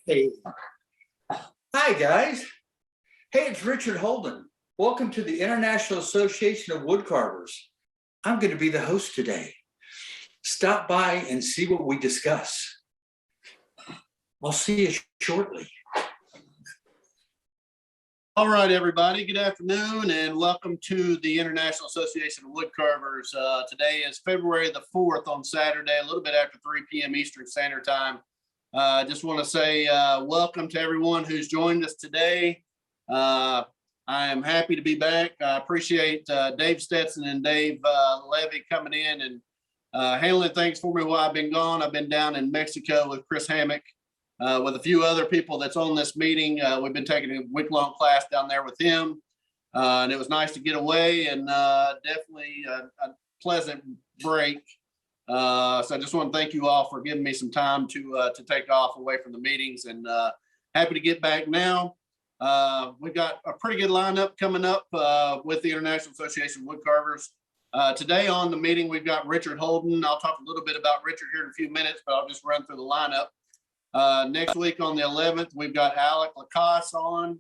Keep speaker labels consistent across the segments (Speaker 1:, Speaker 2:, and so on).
Speaker 1: Hey. Hi, guys. Hey, it's Richard Houlden. Welcome to the International Association of Woodcarvers. I'm going to be the host today. Stop by and see what we discuss. I'll see you shortly.
Speaker 2: All right, everybody. Good afternoon and welcome to the International Association of Woodcarvers. Today is February the 4th on Saturday, a little bit after 3 p.m. Eastern Standard Time. I just want to say welcome to everyone who's joined us today. I am happy to be back. I appreciate Dave Stetson and Dave Levy coming in and handling things for me while I've been gone. I've been down in Mexico with Chris Hammock, with a few other people that's on this meeting. We've been taking a week-long class down there with him, and it was nice to get away and definitely a pleasant break. So I just want to thank you all for giving me some time to take off away from the meetings, and happy to get back now. We've got a pretty good lineup coming up with the International Association of Woodcarvers. Today on the meeting, we've got Richard Houlden. I'll talk a little bit about Richard here in a few minutes, but I'll just run through the lineup. Next week on the 11th, we've got Alec Lacoste on.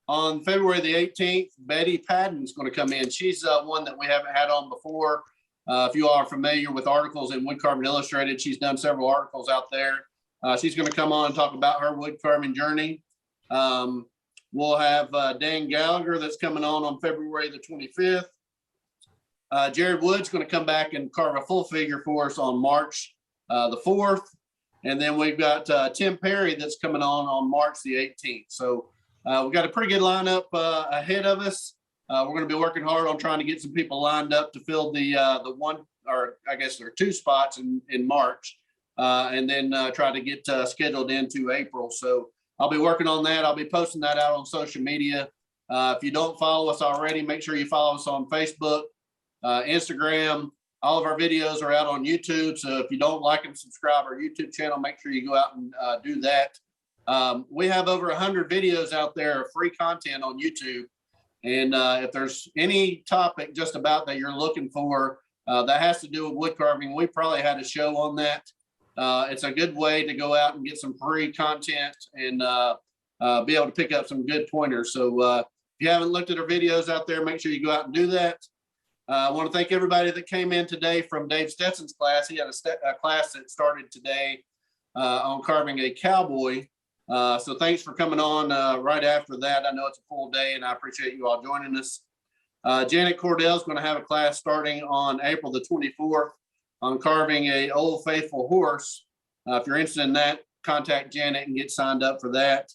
Speaker 2: On February the 18th, Betty Padden's going to come in. She's one that we haven't had on before. If you all are familiar with articles in Wood Carving Illustrated, she's done several articles out there. She's going to come on and talk about her wood carving journey. We'll have Dan Gallagher that's coming on February the 25th. Jared Wood's going to come back and carve a full figure for us on March the 4th. And then we've got Tim Perry that's coming on March the 18th. So we've got a pretty good lineup ahead of us. We're going to be working hard on trying to get some people lined up to fill the one, or I guess there are two spots in March, and then try to get scheduled into April. So I'll be working on that. I'll be posting that out on social media. If you don't follow us already, make sure you follow us on Facebook, Instagram. All of our videos are out on YouTube. So if you don't like and subscribe our YouTube channel, make sure you go out and do that. We have over 100 videos out there of free content on YouTube. And if there's any topic just about that you're looking for that has to do with wood carving, we probably had a show on that. It's a good way to go out and get some free content and be able to pick up some good pointers. So if you haven't looked at our videos out there, make sure you go out and do that. I want to thank everybody that came in today from Dave Stetson's class. He had a class that started today on carving a cowboy. So thanks for coming on right after that. I know it's a full day and I appreciate you all joining us. Janet Cordell is going to have a class starting on April the 24th on carving a Old Faithful horse. If you're interested in that, contact Janet and get signed up for that.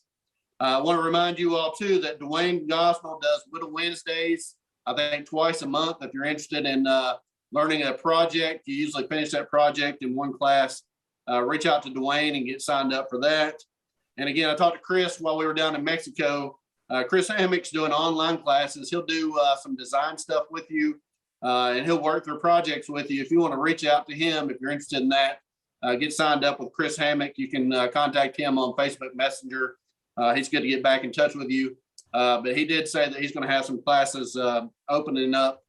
Speaker 2: I want to remind you all too that Dwayne Gosnell does Whittle Wednesdays, I think twice a month. If you're interested in learning a project, you usually finish that project in one class. Reach out to Dwayne and get signed up for that. And again, I talked to Chris while we were down in Mexico. Chris Hammock's doing online classes. He'll do some design stuff with you, and he'll work through projects with you. If you want to reach out to him, if you're interested in that, get signed up with Chris Hammock. You can contact him on Facebook Messenger. He's good to get back in touch with you. But he did say that he's going to have some classes opening up.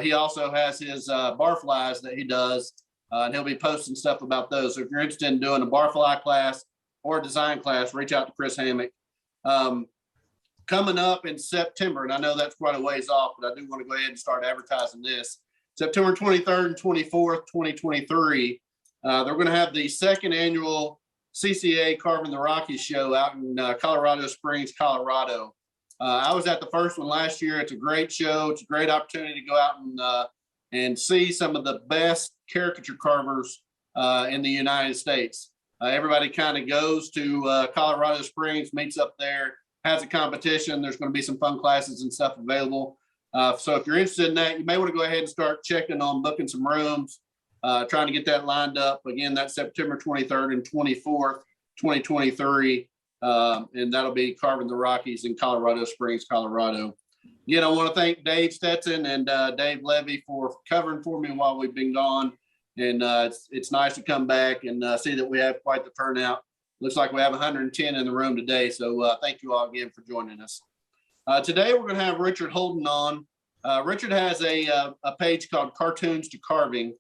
Speaker 2: He also has his barflies that he does, and he'll be posting stuff about those. So if you're interested in doing a barfly class or a design class, reach out to Chris Hammock. Coming up in September, and I know that's quite a ways off, but I do want to go ahead and start advertising this. September 23rd and 24th, 2023, they're going to have the second annual CCA Carving the Rockies show out in Colorado Springs, Colorado. I was at the first one last year. It's a great show. It's a great opportunity to go out and see some of the best caricature carvers in the United States. Everybody kind of goes to Colorado Springs, meets up there, has a competition. There's going to be some fun classes and stuff available. So if you're interested in that, you may want to go ahead and start checking on booking some rooms, trying to get that lined up. Again, that's September 23rd and 24th, 2023. And that'll be Carving the Rockies in Colorado Springs, Colorado. Again, I want to thank Dave Stetson and Dave Levy for covering for me while we've been gone. And it's nice to come back and see that we have quite the turnout. Looks like we have 110 in the room today. So thank you all again for joining us. Today, we're going to have Richard Houlden on. Richard has a page called Cartoons to Carving.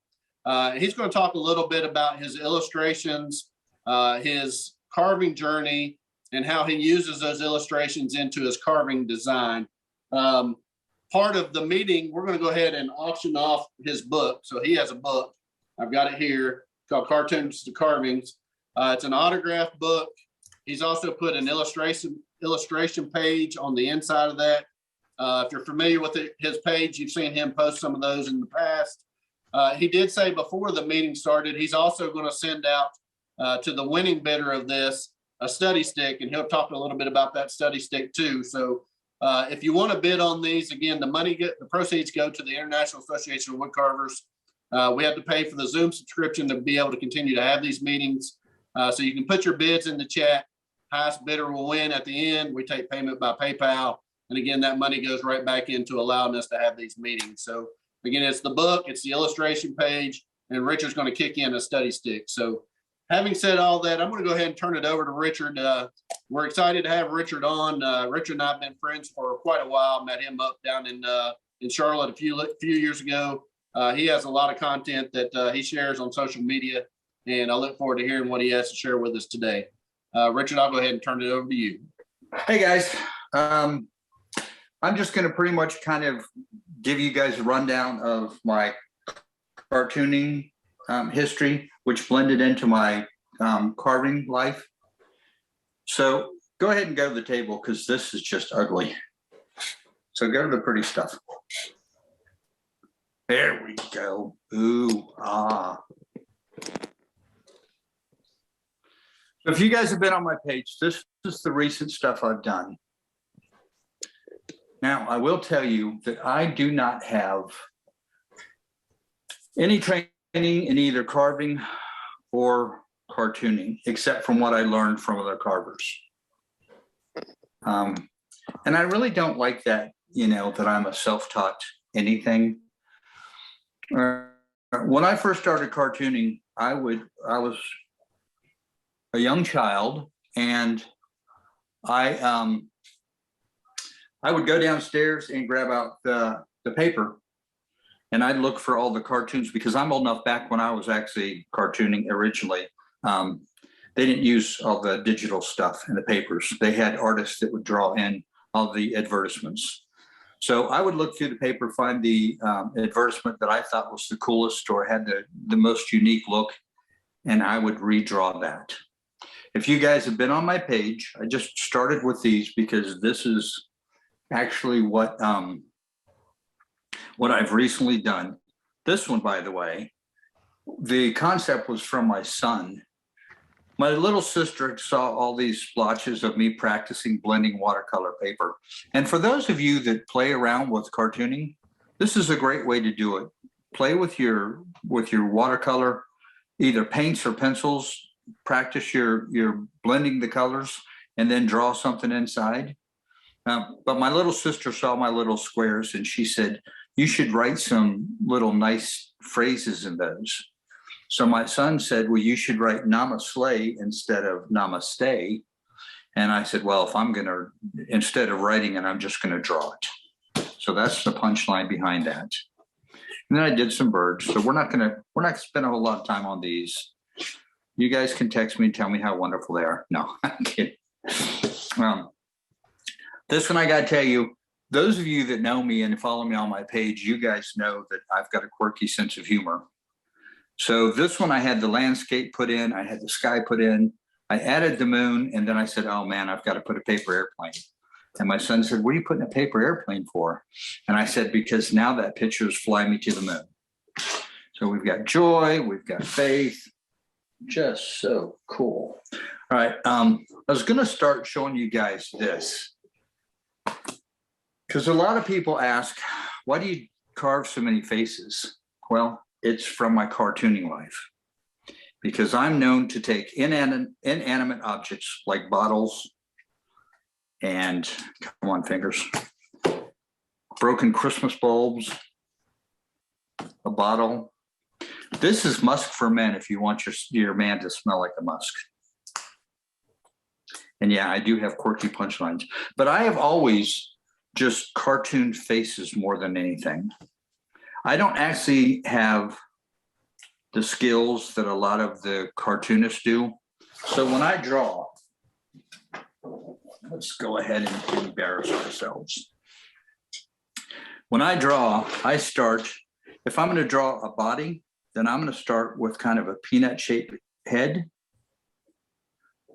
Speaker 2: He's going to talk a little bit about his illustrations, his carving journey and how he uses those illustrations into his carving design. Part of the meeting, we're going to go ahead and auction off his book. So he has a book. I've got it here called Cartoons to Carvings. It's an autographed book. He's also put an illustration page on the inside of that. If you're familiar with his page, you've seen him post some of those in the past. He did say before the meeting started, he's also going to send out to the winning bidder of this a study stick, and he'll talk a little bit about that study stick too. So if you want to bid on these, again, the proceeds go to the International Association of Woodcarvers. We have to pay for the Zoom subscription to be able to continue to have these meetings. So you can put your bids in the chat. Highest bidder will win at the end. We take payment by PayPal. And again, that money goes right back into allowing us to have these meetings. So again, it's the book, it's the illustration page, and Richard's going to kick in a study stick. So having said all that, I'm going to go ahead and turn it over to Richard. We're excited to have Richard on. Richard and I have been friends for quite a while. Met him up down in Charlotte a few years ago. He has a lot of content that he shares on social media, and I look forward to hearing what he has to share with us today. Richard, I'll go ahead and turn it over to you.
Speaker 1: Hey guys, I'm just going to pretty much kind of give you guys a rundown of my cartooning history, which blended into my carving life. So go ahead and go to the table because this is just ugly. So go to the pretty stuff. There we go. Ooh, ah. So if you guys have been on my page, this is the recent stuff I've done. Now, I will tell you that I do not have any training in either carving or cartooning, except from what I learned from other carvers. And I really don't like that, that I'm a self-taught anything. When I first started cartooning, I was a young child, and I would go downstairs and grab out the paper, and I'd look for all the cartoons because I'm old enough. Back when I was actually cartooning originally, they didn't use all the digital stuff in the papers. They had artists that would draw in all the advertisements. So I would look through the paper, find the advertisement that I thought was the coolest or had the most unique look, and I would redraw that. If you guys have been on my page, I just started with these because this is actually what I've recently done. This one, by the way, the concept was from my son. My little sister saw all these splotches of me practicing blending watercolor paper. And for those of you that play around with cartooning, this is a great way to do it. Play with your watercolor, either paints or pencils, practice your blending the colors, and then draw something inside. But my little sister saw my little squares, and she said, you should write some little nice phrases in those. So my son said, well, you should write namaste instead of namaste. And I said, well, if I'm going to, instead of writing it, I'm just going to draw it. So that's the punchline behind that. And then I did some birds. So we're not going to spend a whole lot of time on these. You guys can text me and tell me how wonderful they are. No, I'm kidding. This one, I got to tell you, those of you that know me and follow me on my page, you guys know that I've got a quirky sense of humor. So this one, I had the landscape put in, I had the sky put in, I added the moon, and then I said, oh man, I've got to put a paper airplane. And my son said, what are you putting a paper airplane for? And I said, because now that picture is Fly Me to the Moon. So we've got joy, we've got faith, just so cool. All right, I was gonna start showing you guys this, because a lot of people ask, why do you carve so many faces? Well, it's from my cartooning life, because I'm known to take inanimate objects like bottles and, come on fingers, broken Christmas bulbs, a bottle. This is musk for men if you want your man to smell like a musk. And yeah, I do have quirky punchlines, but I have always just cartooned faces more than anything. I don't actually have the skills that a lot of the cartoonists do. So when I draw, let's go ahead and embarrass ourselves. When I draw, I start, if I'm going to draw a body, then I'm going to start with kind of a peanut shaped head.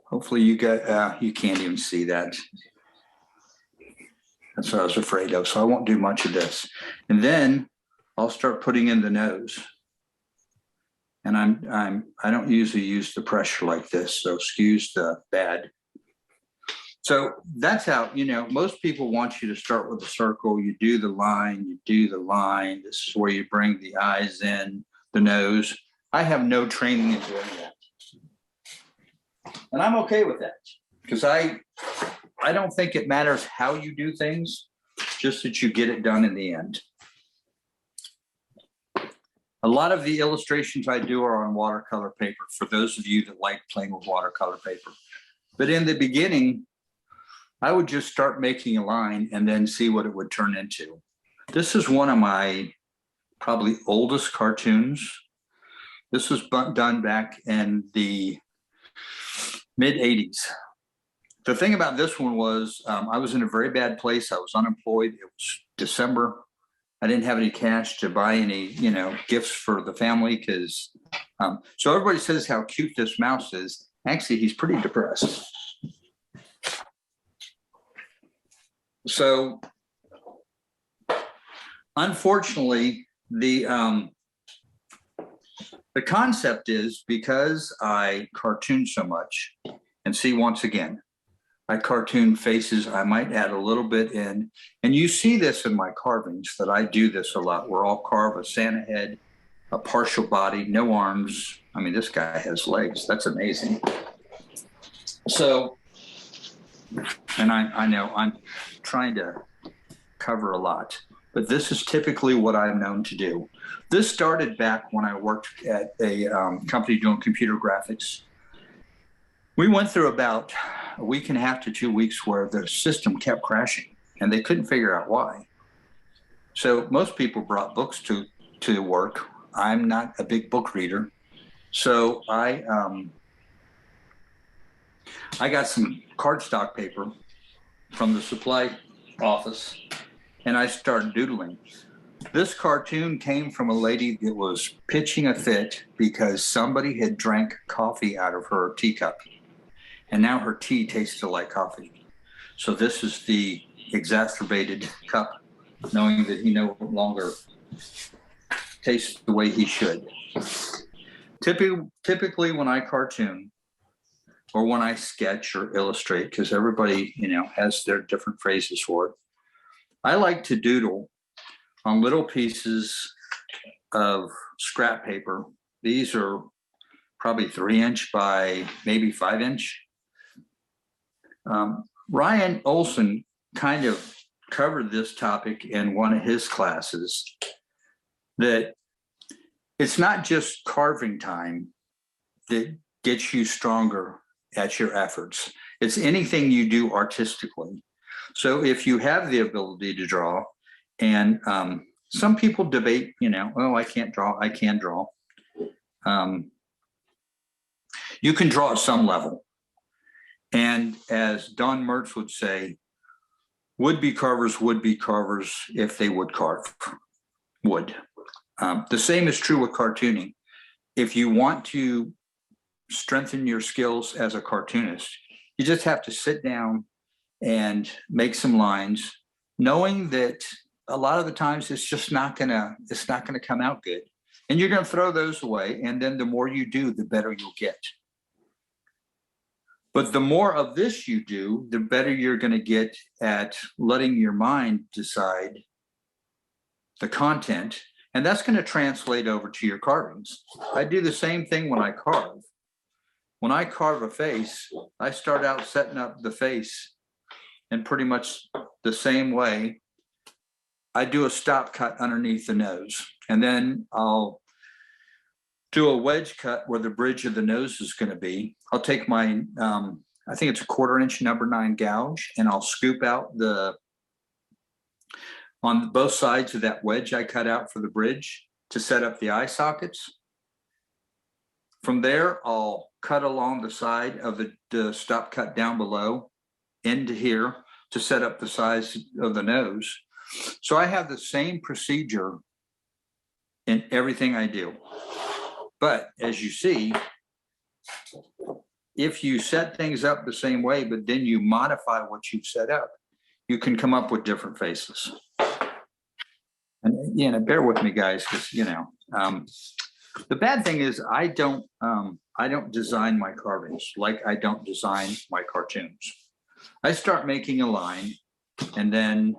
Speaker 1: Hopefully you can't even see that. That's what I was afraid of. So I won't do much of this. And then I'll start putting in the nose. And I don't usually use the pressure like this, so excuse the bad. So that's how, most people want you to start with a circle. You do the line, This is where you bring the eyes in, the nose. I have no training in doing that. And I'm okay with that because I don't think it matters how you do things, just that you get it done in the end. A lot of the illustrations I do are on watercolor paper for those of you that like playing with watercolor paper. But in the beginning, I would just start making a line and then see what it would turn into. This is one of my probably oldest cartoons. This was done back in the mid 80s. The thing about this one was I was in a very bad place. I was unemployed. It was December. I didn't have any cash to buy any, gifts for the family because, so everybody says how cute this mouse is. Actually, he's pretty depressed. So, unfortunately, the concept is because I cartoon so much, and see, once again, I cartoon faces. I might add a little bit in, and you see this in my carvings that I do this a lot, where I'll carve a Santa head, a partial body, no arms. I mean, this guy has legs. That's amazing. So, and I know I'm trying to cover a lot, but this is typically what I'm known to do. This started back when I worked at a company doing computer graphics. We went through about a week and a half to 2 weeks where the system kept crashing and they couldn't figure out why. So most people brought books to work. I'm not a big book reader. So I got some cardstock paper from the supply office and I started doodling. This cartoon came from a lady that was pitching a fit because somebody had drank coffee out of her teacup. And now her tea tasted like coffee. So this is the exacerbated cup, knowing that he no longer tastes the way he should. Typically when I cartoon or when I sketch or illustrate, because everybody, has their different phrases for it, I like to doodle on little pieces of scrap paper. These are probably 3-inch by maybe 5-inch. Ryan Olson kind of covered this topic in one of his classes, that it's not just carving time that gets you stronger at your efforts. It's anything you do artistically. So if you have the ability to draw, and some people debate, I can't draw, I can draw. You can draw at some level. And as Don Mertz would say, would-be carvers if they would carve wood. The same is true with cartooning. If you want to strengthen your skills as a cartoonist, you just have to sit down and make some lines, knowing that a lot of the times it's just not gonna come out good. And you're gonna throw those away. And then the more you do, the better you'll get. But the more of this you do, the better you're going to get at letting your mind decide the content. And that's going to translate over to your carvings. I do the same thing when I carve. When I carve a face, I start out setting up the face in pretty much the same way. I do a stop cut underneath the nose, and then I'll do a wedge cut where the bridge of the nose is going to be. I'll take my, I think it's a 1/4-inch number 9 gouge, and I'll scoop out on both sides of that wedge I cut out for the bridge to set up the eye sockets. From there, I'll cut along the side of the stop cut down below into here to set up the size of the nose. So I have the same procedure in everything I do. But as you see, if you set things up the same way, but then you modify what you've set up, you can come up with different faces. And bear with me, guys, because the bad thing is I don't design my carvings like I don't design my cartoons. I start making a line, and then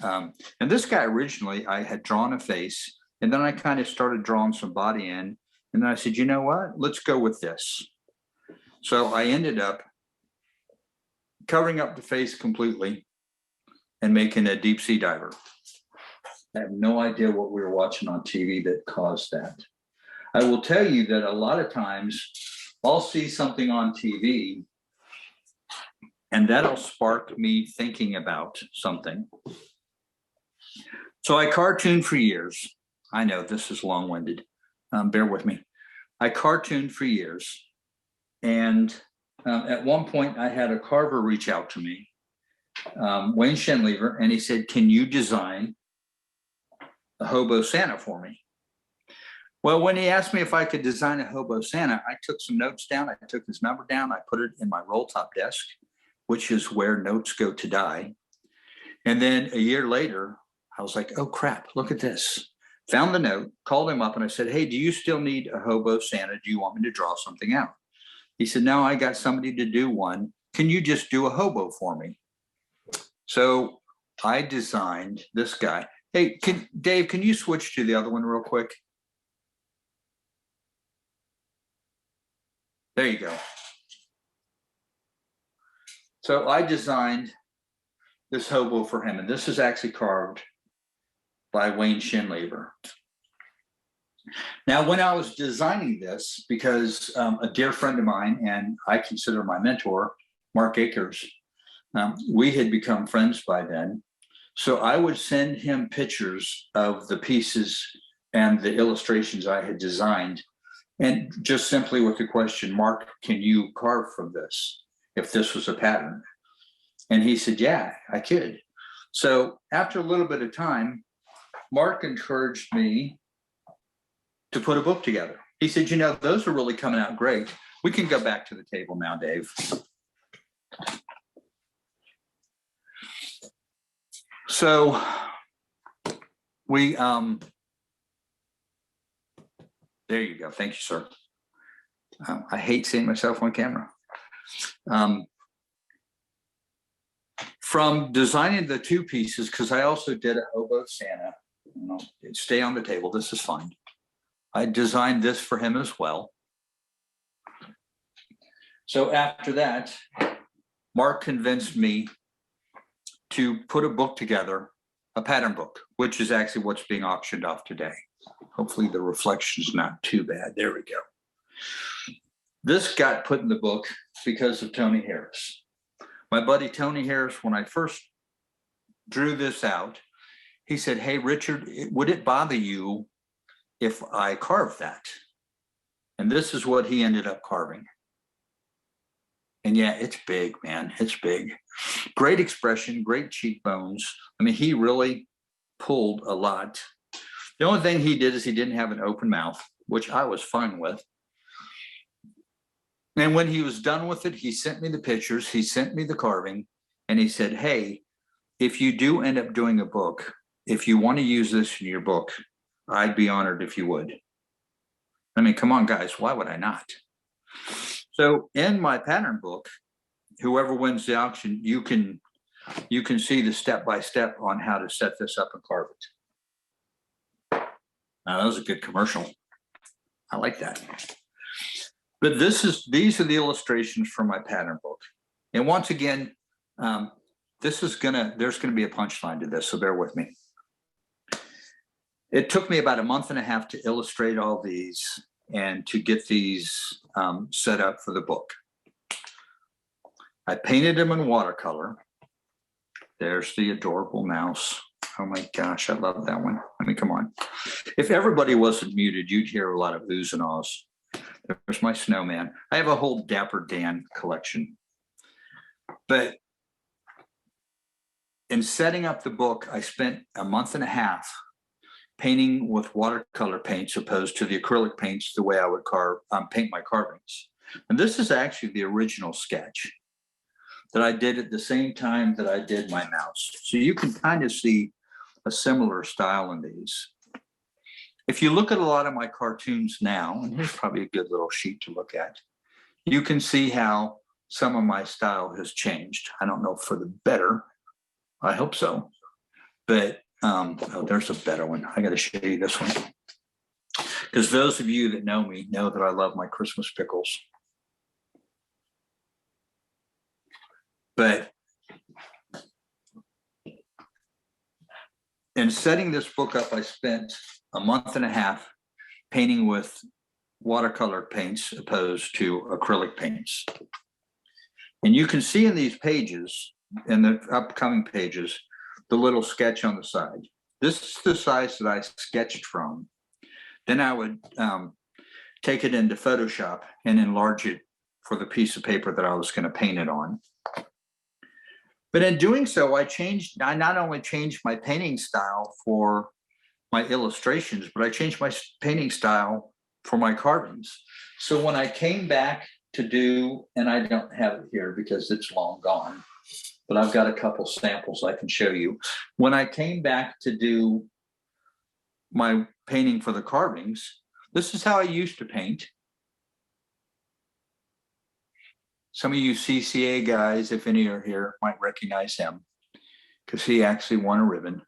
Speaker 1: and this guy originally I had drawn a face, and then I kind of started drawing some body in, and then I said, you know what? Let's go with this. So I ended up covering up the face completely and making a deep sea diver. I have no idea what we were watching on TV that caused that. I will tell you that a lot of times I'll see something on TV and that'll spark me thinking about something. So I cartooned for years. I know this is long-winded. Bear with me. I cartooned for years. And at one point I had a carver reach out to me, Wayne Schenlever, and he said, can you design a hobo Santa for me? Well, when he asked me if I could design a hobo Santa, I took some notes down. I took his number down. I put it in my roll top desk, which is where notes go to die. And then a year later, I was like, oh crap, look at this. Found the note, called him up and I said, hey, do you still need a hobo Santa? Do you want me to draw something out? He said, no, I got somebody to do one. Can you just do a hobo for me? So I designed this guy. Hey, Dave, can you switch to the other one real quick? There you go. So I designed this hobo for him, and this is actually carved by Wayne Schenlever. Now, when I was designing this, because a dear friend of mine, and I consider my mentor, Mark Akers, we had become friends by then. So I would send him pictures of the pieces and the illustrations I had designed, and just simply with the question, Mark, can you carve from this if this was a pattern? And he said, yeah, I could. So after a little bit of time, Mark encouraged me to put a book together. He said, you know, those are really coming out great. We can go back to the table now, Dave. So we, there you go. Thank you, sir. I hate seeing myself on camera. From designing the two pieces, because I also did a hobo Santa, stay on the table, this is fine. I designed this for him as well. So after that, Mark convinced me to put a book together, a pattern book, which is actually what's being auctioned off today. Hopefully the reflection's not too bad. There we go. This got put in the book because of Tony Harris. My buddy Tony Harris, when I first drew this out, he said, hey, Richard, would it bother you if I carved that? And this is what he ended up carving. And yeah, it's big, man. It's big. Great expression, great cheekbones. I mean, he really pulled a lot. The only thing he did is he didn't have an open mouth, which I was fine with. And when he was done with it, he sent me the pictures, he sent me the carving, and he said, hey, if you do end up doing a book, if you want to use this in your book, I'd be honored if you would. I mean, come on, guys, why would I not? So in my pattern book, whoever wins the auction, you can see the step-by-step on how to set this up and carve it. Now, that was a good commercial. I like that. But these are the illustrations from my pattern book. And once again, there's gonna be a punchline to this, so bear with me. It took me about a month and a half to illustrate all these and to get these set up for the book. I painted them in watercolor. There's the adorable mouse. Oh my gosh, I love that one. I mean, come on. If everybody wasn't muted, you'd hear a lot of oohs and ahs. There's my snowman. I have a whole Dapper Dan collection. But in setting up the book, I spent a month and a half painting with watercolor paints opposed to the acrylic paints, the way I would paint my carvings. And this is actually the original sketch that I did at the same time that I did my mouse. So you can kind of see a similar style in these. If you look at a lot of my cartoons now, and here's probably a good little sheet to look at, you can see how some of my style has changed. I don't know for the better. I hope so. But oh, there's a better one. I got to show you this one. Because those of you that know me know that I love my Christmas pickles. But in setting this book up, I spent a month and a half painting with watercolor paints opposed to acrylic paints. And you can see in these pages, in the upcoming pages, the little sketch on the side. This is the size that I sketched from. Then I would take it into Photoshop and enlarge it for the piece of paper that I was going to paint it on. But in doing so, I not only changed my painting style for my illustrations, but I changed my painting style for my carvings. So when I came back to do, and I don't have it here because it's long gone, but I've got a couple samples I can show you. When I came back to do my painting for the carvings, this is how I used to paint. Some of you CCA guys, if any are here, might recognize him because he actually won a ribbon.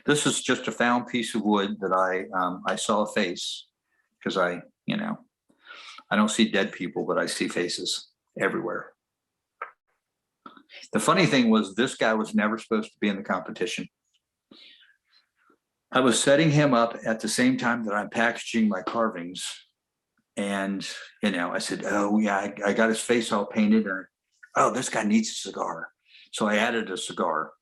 Speaker 1: This is just a found piece of wood that I saw a face because I don't see dead people, but I see faces everywhere. The funny thing was this guy was never supposed to be in the competition. I was setting him up at the same time that I'm packaging my carvings. And, I said, oh, yeah, I got his face all painted. Or, oh, this guy needs a cigar. So I added a cigar.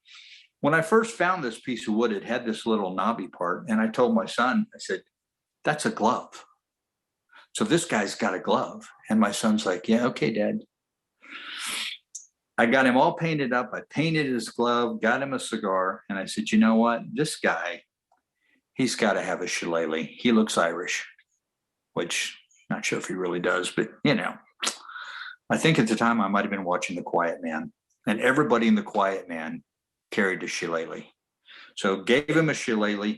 Speaker 1: When I first found this piece of wood, it had this little knobby part. And I told my son, I said, that's a glove. So this guy's got a glove. And my son's like, yeah, okay, Dad. I got him all painted up. I painted his glove, got him a cigar. And I said, you know what? This guy, he's got to have a shillelagh. He looks Irish, which not sure if he really does, but I think at the time I might have been watching The Quiet Man, and everybody in The Quiet Man carried a shillelagh. So gave him a shillelagh,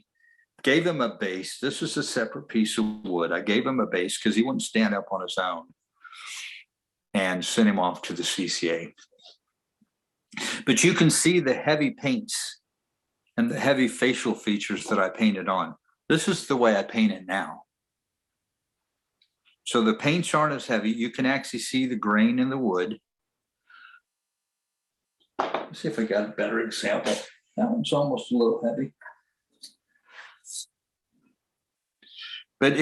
Speaker 1: gave him a base. This is a separate piece of wood. I gave him a base because he wouldn't stand up on his own, and sent him off to the CCA. But you can see the heavy paints and the heavy facial features that I painted on. This is the way I paint it now. So the paints aren't as heavy. You can actually see the grain in the wood. Let's see if I got a better example. That one's almost a little heavy. But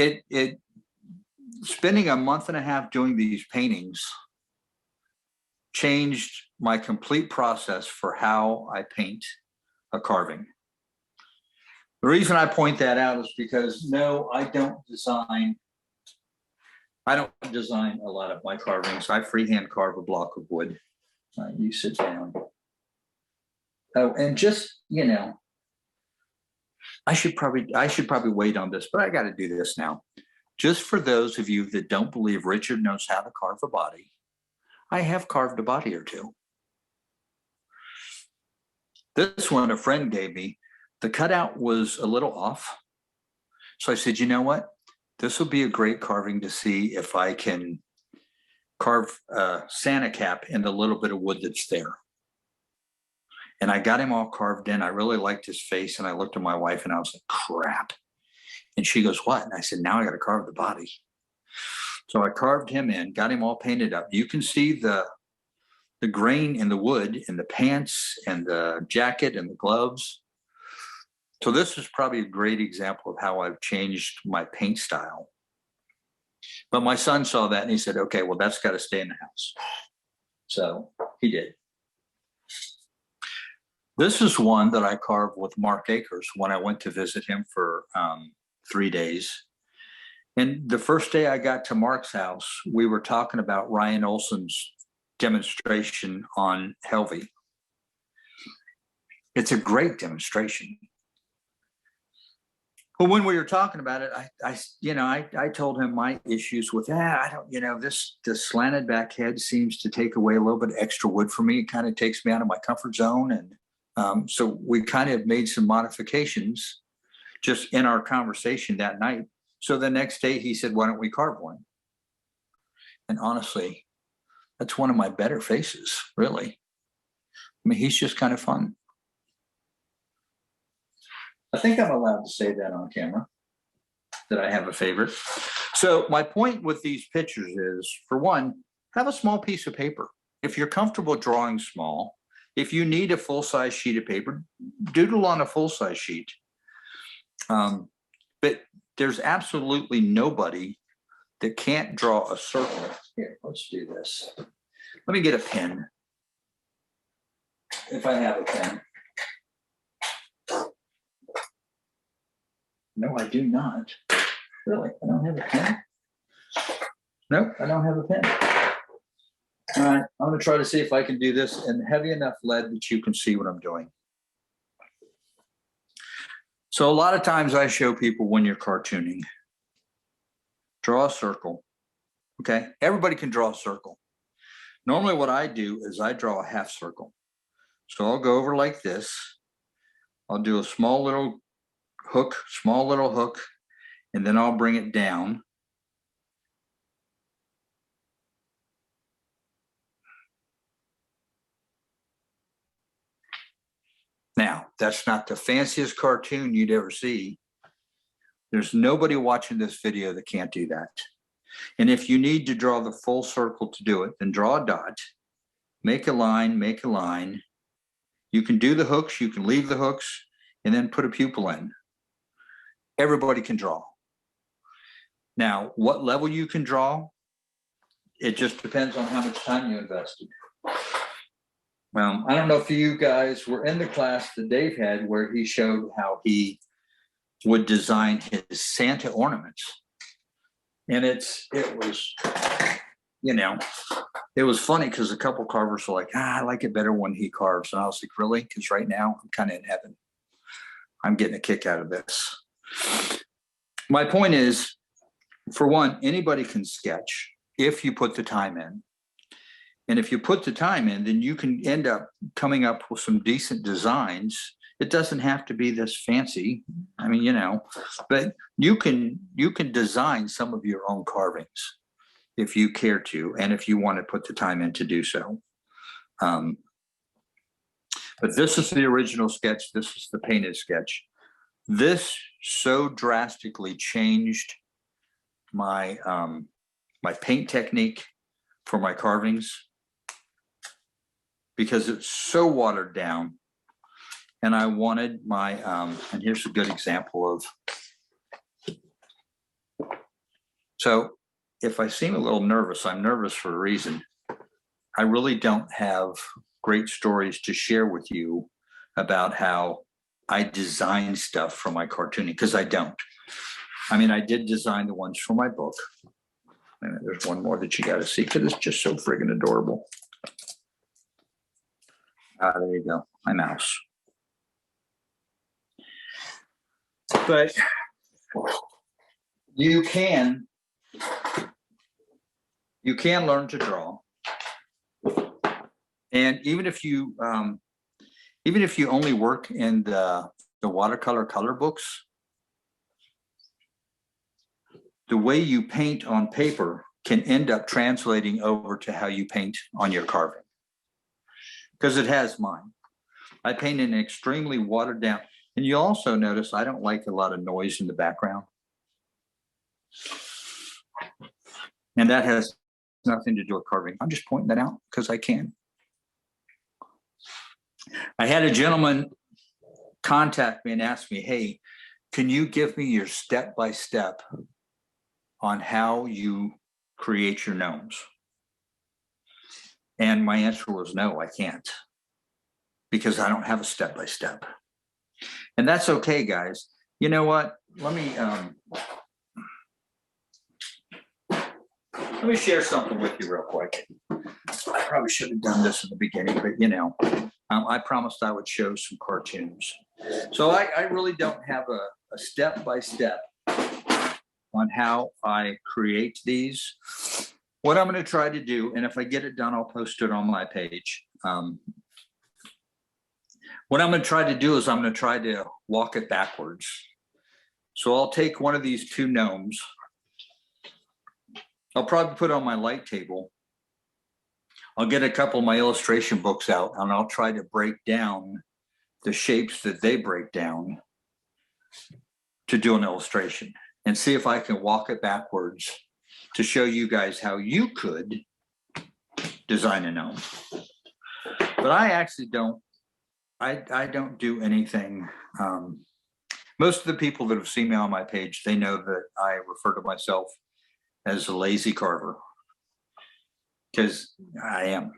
Speaker 1: spending a month and a half doing these paintings changed my complete process for how I paint a carving. The reason I point that out is because no, I don't design a lot of my carvings. I freehand carve a block of wood. You sit down. Oh, and just, I should probably wait on this, but I got to do this now. Just for those of you that don't believe Richard knows how to carve a body, I have carved a body or two. This one a friend gave me, the cutout was a little off. So I said, you know what? This will be a great carving to see if I can carve a Santa cap in the little bit of wood that's there. And I got him all carved in. I really liked his face. And I looked at my wife and I was like, crap. And she goes, what? And I said, now I got to carve the body. So I carved him in, got him all painted up. You can see the grain in the wood, in the pants and the jacket and the gloves. So this is probably a great example of how I've changed my paint style. But my son saw that and he said, okay, well, that's got to stay in the house. So he did. This is one that I carved with Mark Akers when I went to visit him for 3 days. And the first day I got to Mark's house, we were talking about Ryan Olson's demonstration on Helvey. It's a great demonstration. But when we were talking about it, I told him my issues with that. I don't, this slanted back head seems to take away a little bit of extra wood for me. It kind of takes me out of my comfort zone. And so we kind of made some modifications just in our conversation that night. So the next day he said, why don't we carve one? And honestly, that's one of my better faces, really. I mean, he's just kind of fun. I think I'm allowed to say that on camera, that I have a favorite. So my point with these pictures is, for one, have a small piece of paper. If you're comfortable drawing small, if you need a full-size sheet of paper, doodle on a full-size sheet. But there's absolutely nobody that can't draw a circle. Here, let's do this. Let me get a pen. If I have a pen. No, I do not. Really, I don't have a pen. Nope, I don't have a pen. All right, I'm going to try to see if I can do this in heavy enough lead that you can see what I'm doing. So a lot of times I show people when you're cartooning, draw a circle, okay? Everybody can draw a circle. Normally what I do is I draw a half circle. So I'll go over like this. I'll do a small little hook, and then I'll bring it down. Now, that's not the fanciest cartoon you'd ever see. There's nobody watching this video that can't do that. And if you need to draw the full circle to do it, then draw a dot, make a line, make a line. You can do the hooks, you can leave the hooks, and then put a pupil in. Everybody can draw. Now, what level you can draw, it just depends on how much time you invested. I don't know if you guys were in the class that Dave had where he showed how he would design his Santa ornaments. And it was funny because a couple carvers were like, I like it better when he carves. And I was like, really? Because right now I'm kind of in heaven. I'm getting a kick out of this. My point is, for one, anybody can sketch if you put the time in. And if you put the time in, then you can end up coming up with some decent designs. It doesn't have to be this fancy. I mean, but you can design some of your own carvings if you care to, and if you want to put the time in to do so. But this is the original sketch. This is the painted sketch. This so drastically changed my my paint technique for my carvings because it's so watered down. And I wanted my, and here's a good example of, so if I seem a little nervous, I'm nervous for a reason. I really don't have great stories to share with you about how I design stuff for my cartooning, because I don't. I mean, I did design the ones for my book. And there's one more that you got to see because it's just so friggin' adorable. There you go, my mouse. But you can learn to draw, and even if you only work in the watercolor color books, the way you paint on paper can end up translating over to how you paint on your carving, because it has mine. I paint in an extremely watered down. And you also notice I don't like a lot of noise in the background. And that has nothing to do with carving. I'm just pointing that out because I can. I had a gentleman contact me and ask me, hey, can you give me your step-by-step on how you create your gnomes? And my answer was no, I can't, because I don't have a step-by-step. And that's okay, guys. You know what? Let me share something with you real quick. I probably should have done this in the beginning, but I promised I would show some cartoons. So I really don't have a step-by-step on how I create these. What I'm going to try to do, and if I get it done, I'll post it on my page. What I'm going to try to do is I'm going to try to walk it backwards. So I'll take one of these two gnomes. I'll probably put it on my light table. I'll get a couple of my illustration books out and I'll try to break down the shapes that they break down to do an illustration and see if I can walk it backwards to show you guys how you could design a gnome. But I actually don't, I don't do anything. Most of the people that have seen me on my page, they know that I refer to myself as a lazy carver, because I am.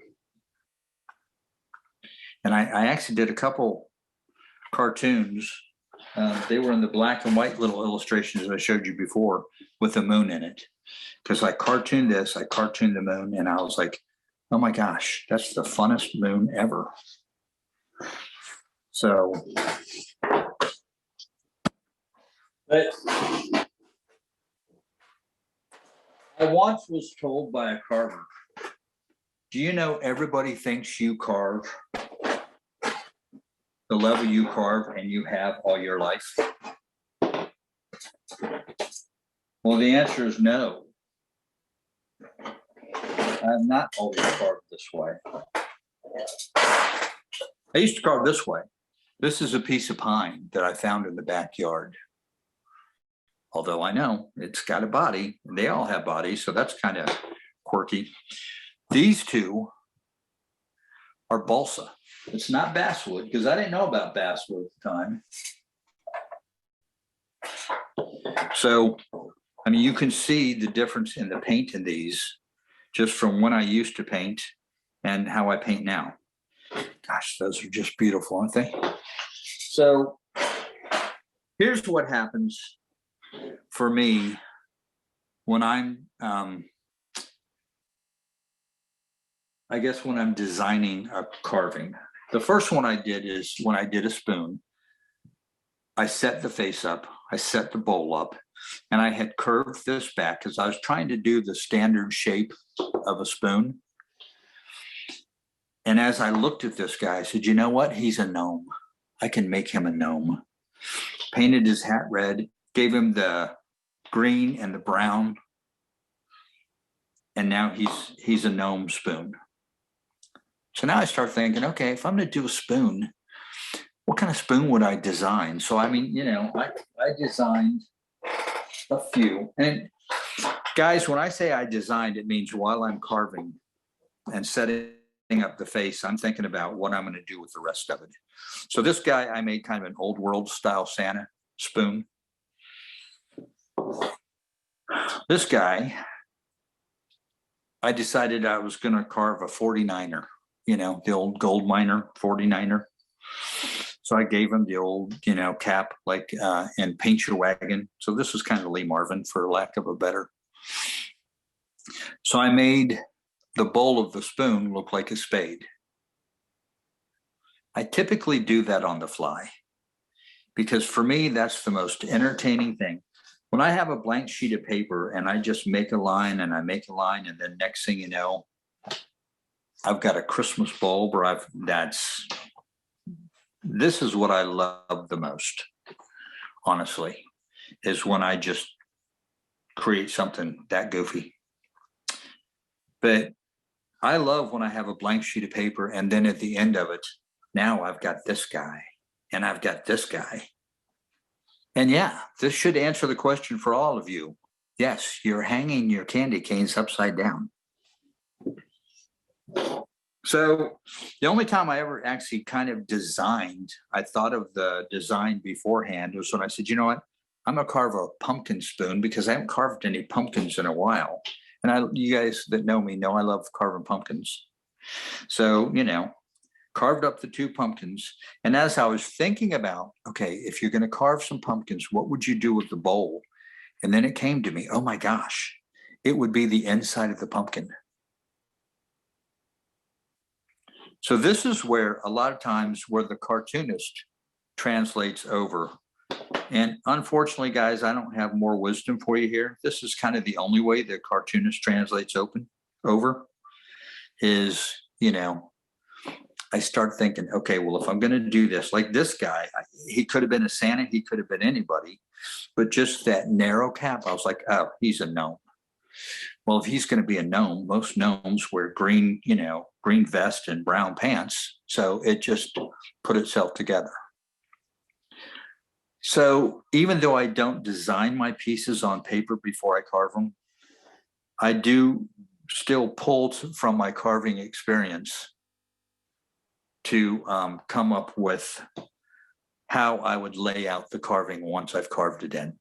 Speaker 1: And I actually did a couple cartoons. They were in the black and white little illustrations I showed you before with the moon in it. Because I cartooned this, I cartooned the moon, and I was like, oh my gosh, that's the funnest moon ever. So, but I once was told by a carver, do you know everybody thinks you carve the level you carve and you have all your life? Well, the answer is no. I'm not always carved this way. I used to carve this way. This is a piece of pine that I found in the backyard. Although I know it's got a body, and they all have bodies, so that's kind of quirky. These two are balsa. It's not basswood, because I didn't know about basswood at the time. So, I mean, you can see the difference in the paint in these just from when I used to paint and how I paint now. Gosh, those are just beautiful, aren't they? So here's what happens for me when I'm, I guess when I'm designing a carving. The first one I did is when I did a spoon, I set the face up, I set the bowl up, and I had curved this back because I was trying to do the standard shape of a spoon. And as I looked at this guy, I said, you know what? He's a gnome. I can make him a gnome. Painted his hat red, gave him the green and the brown. And now he's a gnome spoon. So now I start thinking, okay, if I'm going to do a spoon, what kind of spoon would I design? So, I mean, you know, I designed a few. And guys, when I say I designed, it means while I'm carving and setting up the face, I'm thinking about what I'm going to do with the rest of it. So this guy, I made kind of an old world style Santa spoon. This guy, I decided I was going to carve a 49er, you know, the old gold miner 49er. So I gave him the old, you know, cap, like, and paint your wagon. So this was kind of Lee Marvin, for lack of a better. So I made the bowl of the spoon look like a spade. I typically do that on the fly because for me, that's the most entertaining thing. When I have a blank sheet of paper and I just make a line and I make a line, and then next thing you know, I've got a Christmas bulb, or this is what I love the most, honestly, is when I just create something that goofy. But I love when I have a blank sheet of paper and then at the end of it, now I've got this guy and I've got this guy. And yeah, this should answer the question for all of you. Yes, you're hanging your candy canes upside down. So the only time I ever actually kind of designed, I thought of the design beforehand, was when I said, you know what, I'm gonna carve a pumpkin spoon because I haven't carved any pumpkins in a while. And you guys that know me know I love carving pumpkins. So, you know, carved up the two pumpkins. And as I was thinking about, okay, if you're going to carve some pumpkins, what would you do with the bowl? And then it came to me, oh my gosh, it would be the inside of the pumpkin. So this is where a lot of times where the cartoonist translates over. And unfortunately, guys, I don't have more wisdom for you here. This is kind of the only way the cartoonist translates over is, I start thinking, okay, well, if I'm going to do this, like this guy, he could have been a Santa, he could have been anybody, but just that narrow cap, I was like, oh, he's a gnome. Well, if he's going to be a gnome, most gnomes wear green, green vest and brown pants. So it just put itself together. So even though I don't design my pieces on paper before I carve them, I do still pull from my carving experience to come up with how I would lay out the carving once I've carved it in.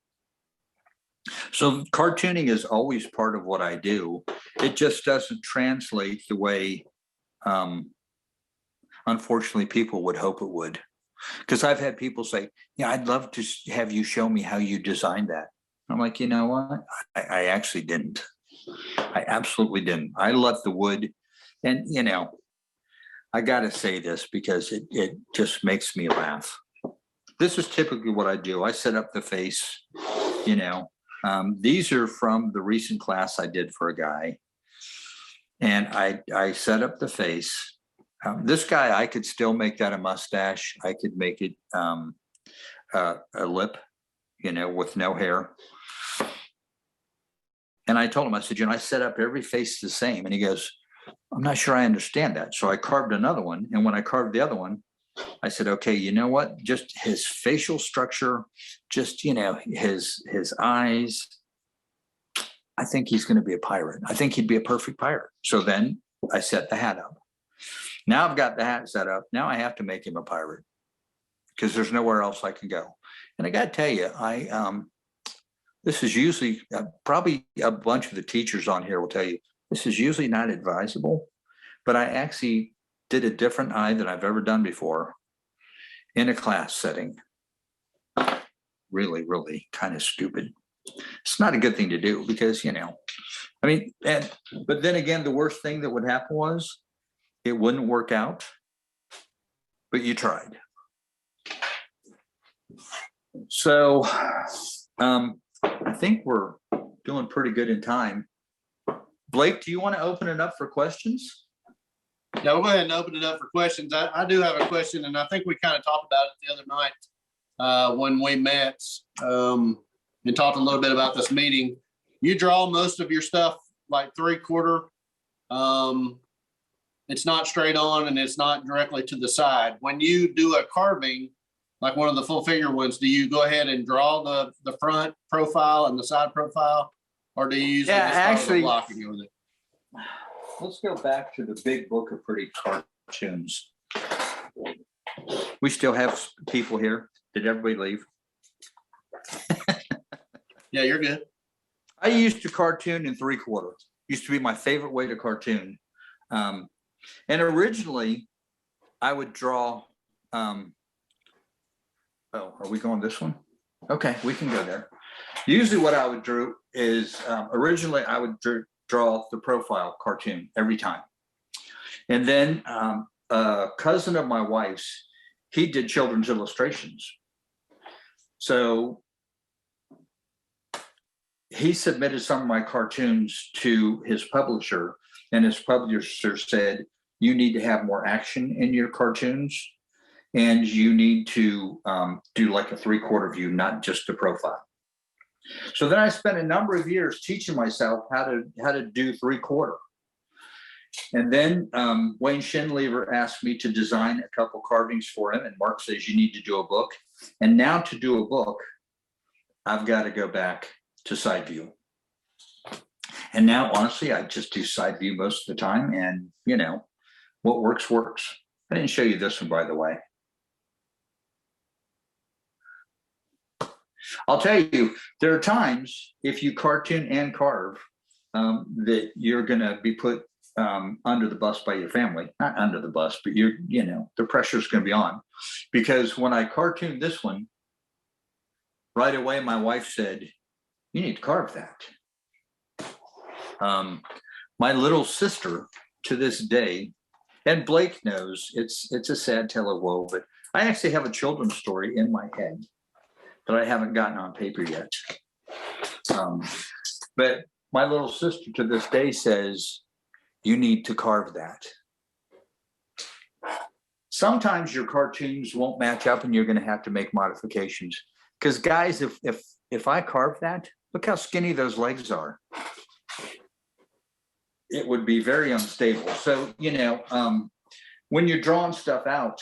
Speaker 1: So cartooning is always part of what I do. It just doesn't translate the way, unfortunately, people would hope it would. Because I've had people say, yeah, I'd love to have you show me how you designed that. I'm like, you know what? I actually didn't. I absolutely didn't. I love the wood. And, I got to say this because it just makes me laugh. This is typically what I do. I set up the face, these are from the recent class I did for a guy. And I set up the face. This guy, I could still make that a mustache. I could make it a lip, with no hair. And I told him, I said, I set up every face the same. And he goes, I'm not sure I understand that. So I carved another one. And when I carved the other one, I said, okay, you know what? Just his facial structure, just, his eyes. I think he's going to be a pirate. I think he'd be a perfect pirate. So then I set the hat up. Now I've got the hat set up. Now I have to make him a pirate because there's nowhere else I can go. And I got to tell you, this is usually probably a bunch of the teachers on here will tell you, this is usually not advisable, but I actually did a different eye than I've ever done before in a class setting. Really, really kind of stupid. It's not a good thing to do because, but then again, the worst thing that would happen was it wouldn't work out, but you tried. So I think we're doing pretty good in time. Blake, do you want to open it up for questions?
Speaker 2: Yeah, we'll go ahead and open it up for questions. I do have a question, and I think we kind of talked about it the other night when we met and talked a little bit about this meeting. You draw most of your stuff like 3/4. It's not straight on and it's not directly to the side. When you do a carving, like one of the full figure ones, do you go ahead and draw the front profile and the side profile? Or do you use
Speaker 1: actually
Speaker 2: block and go with it?
Speaker 1: Let's go back to the big book of pretty cartoons. We still have people here. Did everybody leave?
Speaker 2: Yeah, you're good.
Speaker 1: I used to cartoon in 3/4. Used to be my favorite way to cartoon. And originally I would draw, oh, are we going this one? Okay, we can go there. Usually what I would do is originally I would draw the profile cartoon every time. And then a cousin of my wife's, he did children's illustrations. So he submitted some of my cartoons to his publisher, and his publisher said, you need to have more action in your cartoons, and you need to do like a 3/4 view, not just the profile. So then I spent a number of years teaching myself how to do 3/4. And then Wayne Schinlever asked me to design a couple carvings for him, and Mark says you need to do a book. And now to do a book, I've got to go back to side view. And now, honestly, I just do side view most of the time, and what works, works. I didn't show you this one, by the way. I'll tell you, there are times if you cartoon and carve that you're going to be put under the bus by your family. Not under the bus, but the pressure is going to be on. Because when I cartooned this one, right away, my wife said, you need to carve that. My little sister, to this day, And Blake knows it's a sad tale of woe, but I actually have a children's story in my head that I haven't gotten on paper yet. But my little sister to this day says, you need to carve that. Sometimes your cartoons won't match up and you're going to have to make modifications. Because guys, if I carve that, look how skinny those legs are. It would be very unstable. So, when you're drawing stuff out,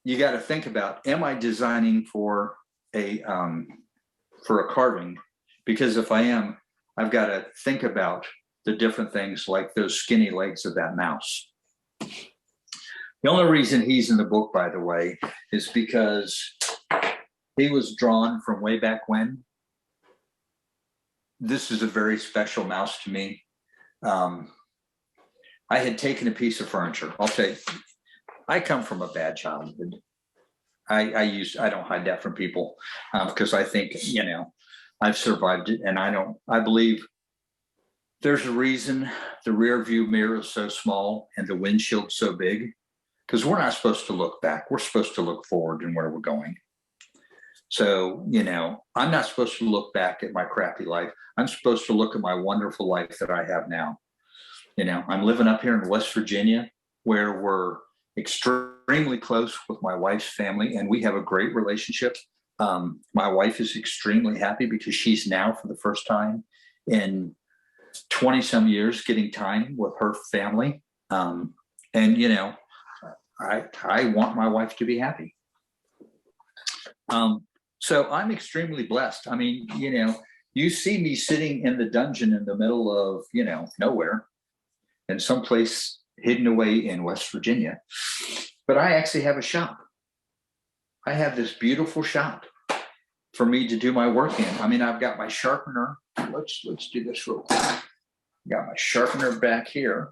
Speaker 1: you got to think about, am I designing for a carving? Because if I am, I've got to think about the different things like those skinny legs of that mouse. The only reason he's in the book, by the way, is because he was drawn from way back when. This is a very special mouse to me. I had taken a piece of furniture. I'll tell you, I come from a bad childhood. I don't hide that from people because I think, I've survived it, and I believe there's a reason the rear view mirror is so small and the windshield so big, because we're not supposed to look back. We're supposed to look forward and where we're going. So, I'm not supposed to look back at my crappy life. I'm supposed to look at my wonderful life that I have now. I'm living up here in West Virginia, where we're extremely close with my wife's family, and we have a great relationship. My wife is extremely happy because she's now, for the first time in 20 some years, getting time with her family. And, I want my wife to be happy. So I'm extremely blessed. I mean, you see me sitting in the dungeon in the middle of, nowhere, in some place hidden away in West Virginia. But I actually have a shop. I have this beautiful shop for me to do my work in. I mean, I've got my sharpener. Let's do this real quick. Got my sharpener back here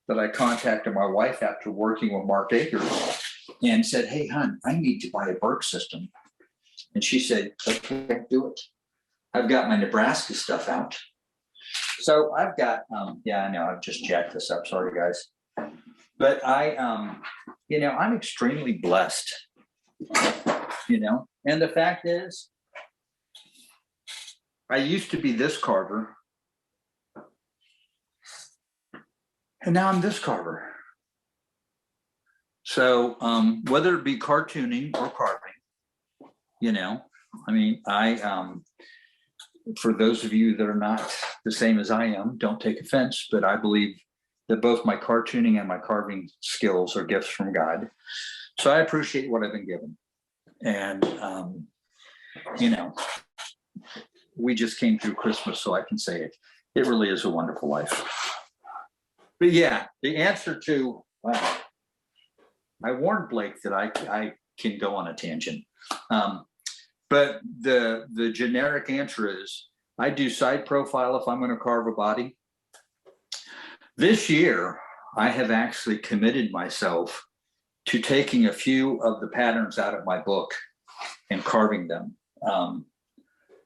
Speaker 1: that I contacted my wife after working with Mark Akers and said, hey, hon, I need to buy a Burke system. And she said, okay, do it. I've got my Nebraska stuff out. So I've got, I know I've just jacked this up. Sorry, guys. But I'm extremely blessed, and the fact is, I used to be this carver, and now I'm this carver. So whether it be cartooning or carving, for those of you that are not the same as I am, don't take offense, but I believe that both my cartooning and my carving skills are gifts from God. So I appreciate what I've been given. And, we just came through Christmas, so I can say it. It really is a wonderful life. But yeah, the answer to, I warned Blake that I can go on a tangent. But the generic answer is, I do side profile if I'm going to carve a body. This year, I have actually committed myself to taking a few of the patterns out of my book and carving them.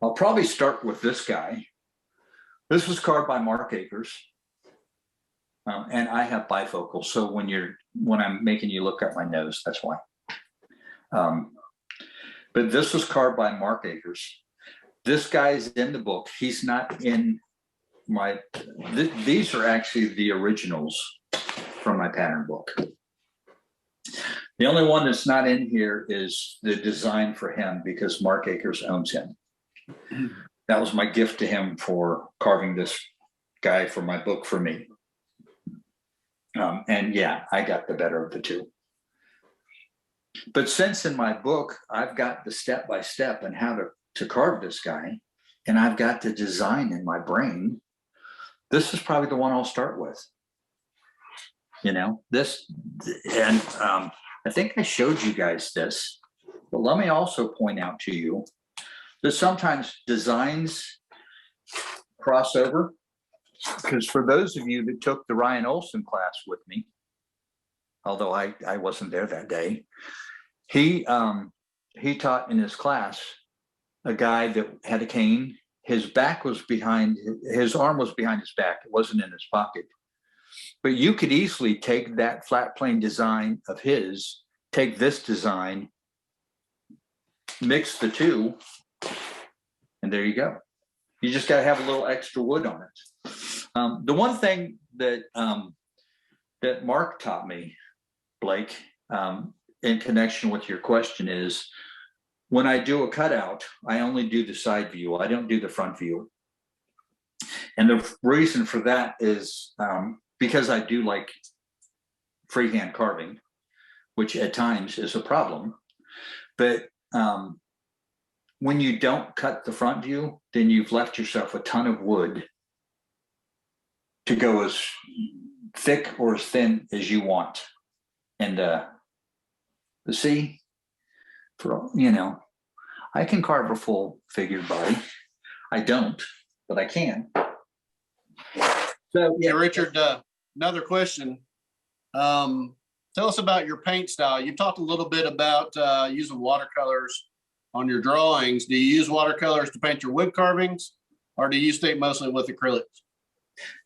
Speaker 1: I'll probably start with this guy. This was carved by Mark Akers. And I have bifocals, so when I'm making you look at my nose, that's why. But this was carved by Mark Akers. This guy's in the book. He's not in these are actually the originals from my pattern book. The only one that's not in here is the design for him, because Mark Akers owns him. That was my gift to him for carving this guy for my book for me. And yeah, I got the better of the two. But since in my book, I've got the step-by-step and how to carve this guy, and I've got the design in my brain, this is probably the one I'll start with. This, and I think I showed you guys this, but let me also point out to you that sometimes designs cross over, because for those of you that took the Ryan Olson class with me, although I wasn't there that day, he taught in his class a guy that had a cane. His back was behind, his arm was behind his back. It wasn't in his pocket. But you could easily take that flat plane design of his, take this design, mix the two, and there you go. You just got to have a little extra wood on it. The one thing that that Mark taught me, Blake, in connection with your question is, when I do a cutout, I only do the side view. I don't do the front view. And the reason for that is because I do like freehand carving, which at times is a problem. But when you don't cut the front view, then you've left yourself a ton of wood to go as thick or as thin as you want. And see, for, you know, I can carve a full figured body. I don't, but I can. So
Speaker 2: yeah, Richard, another question. Tell us about your paint style. You talked a little bit about using watercolors on your drawings. Do you use watercolors to paint your wood carvings, or do you stay mostly with acrylics?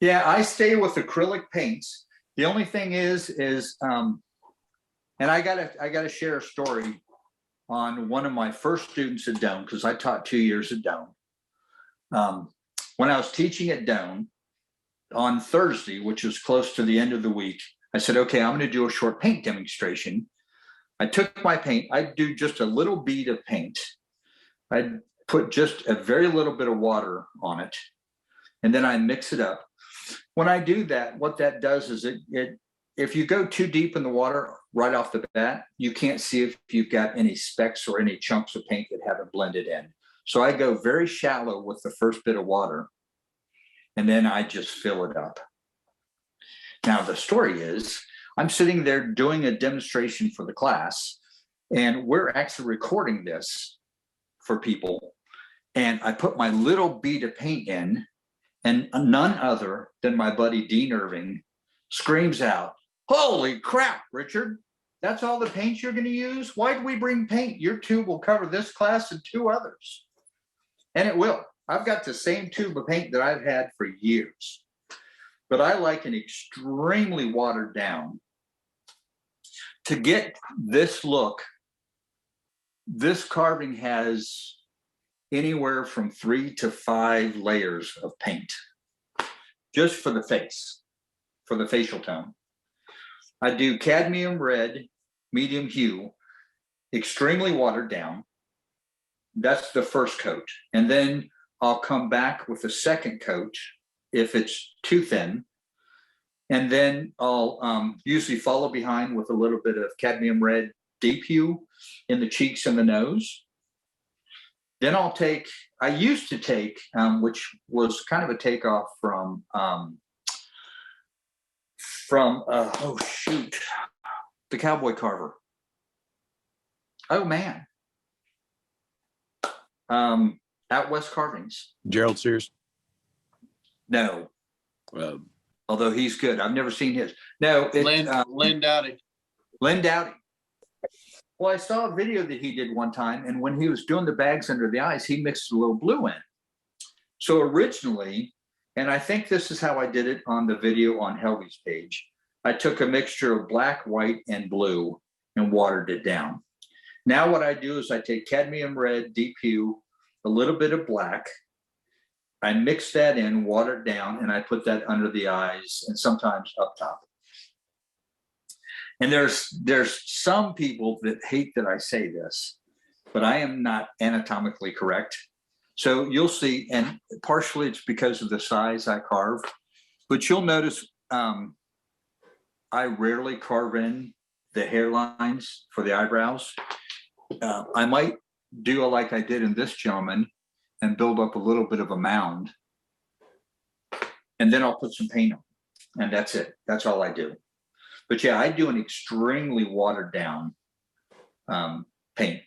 Speaker 1: Yeah, I stay with acrylic paints. The only thing is, and I gotta share a story on one of my first students at Doane, because I taught 2 years at Doane. When I was teaching at Doane on Thursday, which was close to the end of the week, I said, okay, I'm going to do a short paint demonstration. I took my paint. I'd do just a little bead of paint. I'd put just a very little bit of water on it, and then I mix it up. When I do that, what that does is if you go too deep in the water right off the bat, you can't see if you've got any specks or any chunks of paint that haven't blended in. So I go very shallow with the first bit of water, and then I just fill it up. Now, the story is, I'm sitting there doing a demonstration for the class, and we're actually recording this for people. And I put my little bead of paint in, and none other than my buddy Dean Irving screams out, "Holy crap, Richard, that's all the paint you're going to use? Why do we bring paint? Your tube will cover this class and 2 others." And it will. I've got the same tube of paint that I've had for years, but I like an extremely watered down. To get this look, this carving has anywhere from 3 to 5 layers of paint just for the face, for the facial tone. I do cadmium red, medium hue, extremely watered down. That's the first coat. And then I'll come back with a second coat if it's too thin. And then I'll usually follow behind with a little bit of cadmium red deep hue in the cheeks and the nose. Then I used to take, which was kind of a takeoff from the Cowboy Carver. Oh man. Out West Carvings.
Speaker 3: Gerald Sears?
Speaker 1: No. Although he's good. I've never seen his. No.
Speaker 2: Len Dowdy.
Speaker 1: Len Dowdy. Well, I saw a video that he did one time, and when he was doing the bags under the eyes, he mixed a little blue in. So originally, and I think this is how I did it on the video on Helvy's page, I took a mixture of black, white, and blue and watered it down. Now what I do is I take cadmium red, deep hue, a little bit of black. I mix that in, water it down, and I put that under the eyes and sometimes up top. And there's some people that hate that I say this, but I am not anatomically correct. So you'll see, and partially it's because of the size I carve, but you'll notice I rarely carve in the hairlines for the eyebrows. I might do like I did in this gentleman and build up a little bit of a mound, and then I'll put some paint on, and that's it. That's all I do. But yeah, I do an extremely watered down paint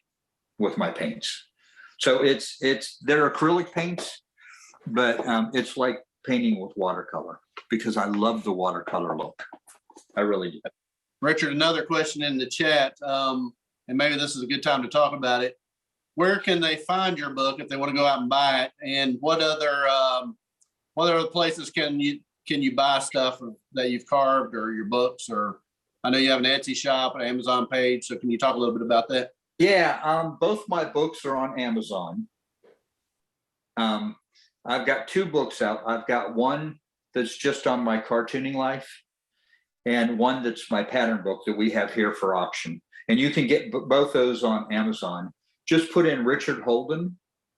Speaker 1: with my paints. So they're acrylic paints, but it's like painting with watercolor because I love the watercolor look. I really do.
Speaker 2: Richard, another question in the chat, and maybe this is a good time to talk about it. Where can they find your book if they want to go out and buy it? And what other places can can you buy stuff that you've carved or your books? Or I know you have an Etsy shop, an Amazon page. So can you talk a little bit about that?
Speaker 1: Yeah, both my books are on Amazon. I've got two books out. I've got one that's just on my cartooning life, and one that's my pattern book that we have here for auction. And you can get both those on Amazon. Just put in Richard Houlden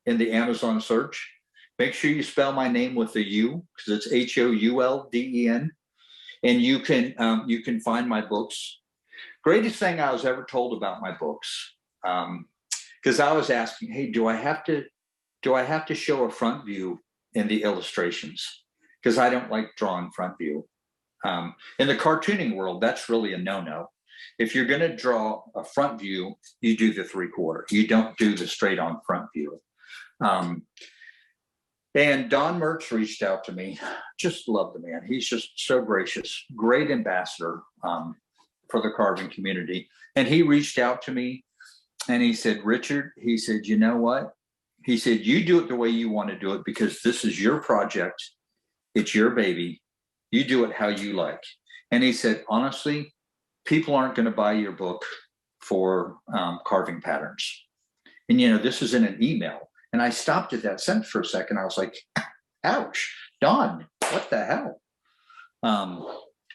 Speaker 1: in the Amazon search. Make sure you spell my name with a U, because it's Houlden, and you can find my books. Greatest thing I was ever told about my books, because I was asking, hey, do I have to show a front view in the illustrations? Because I don't like drawing front view. In the cartooning world, that's really a no-no. If you're going to draw a front view, you do the 3/4. You don't do the straight on front view. And Don Mertz reached out to me. Just love the man. He's just so gracious, great ambassador for the carving community. And he reached out to me and he said, Richard, he said, you know what? He said, you do it the way you want to do it, because this is your project. It's your baby. You do it how you like. And he said, honestly, people aren't going to buy your book for carving patterns. And, this is in an email. And I stopped at that sentence for a second. I was like, ouch, Don, what the hell?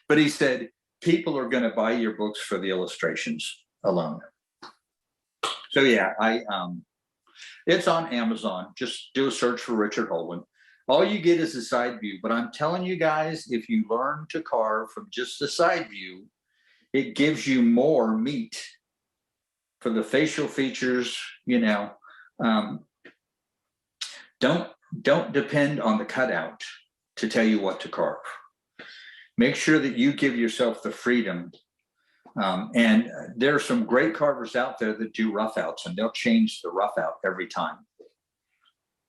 Speaker 1: But he said, people are going to buy your books for the illustrations alone. So yeah, it's on Amazon. Just do a search for Richard Houlden. All you get is a side view, but I'm telling you guys, if you learn to carve from just the side view, it gives you more meat for the facial features. Don't depend on the cutout to tell you what to carve. Make sure that you give yourself the freedom. And there are some great carvers out there that do rough outs, and they'll change the rough out every time.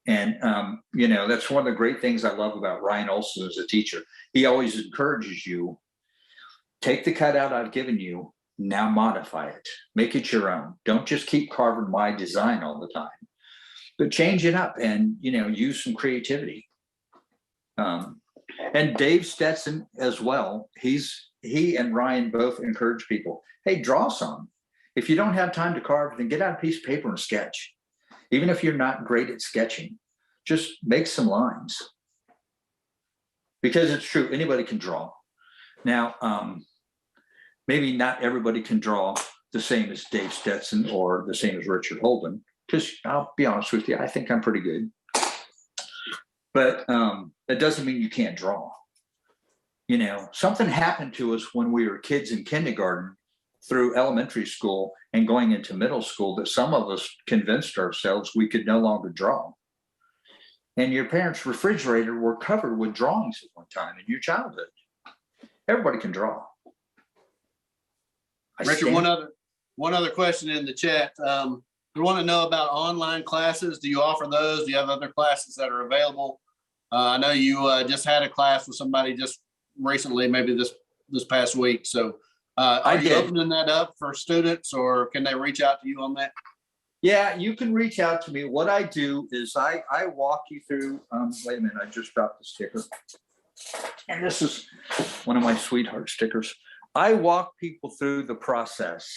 Speaker 1: And, that's one of the great things I love about Ryan Olson as a teacher. He always encourages you, take the cutout I've given you, now modify it, make it your own. Don't just keep carving my design all the time, but change it up and, use some creativity. And Dave Stetson as well. He and Ryan both encourage people, hey, draw some. If you don't have time to carve, then get out a piece of paper and sketch. Even if you're not great at sketching, just make some lines. Because it's true, anybody can draw. Now, maybe not everybody can draw the same as Dave Stetson or the same as Richard Houlden, because I'll be honest with you, I think I'm pretty good. But that doesn't mean you can't draw. Something happened to us when we were kids in kindergarten through elementary school and going into middle school that some of us convinced ourselves we could no longer draw. And your parents' refrigerator were covered with drawings at one time in your childhood. Everybody can draw.
Speaker 2: Richard, one other question in the chat. We want to know about online classes. Do you offer those? Do you have other classes that are available? I know you just had a class with somebody just recently, maybe this past week. So are you opening that up for students, or can they reach out to you on that?
Speaker 1: Yeah, you can reach out to me. What I do is I walk you through, wait a minute, I just dropped the sticker. And this is one of my sweetheart stickers. I walk people through the process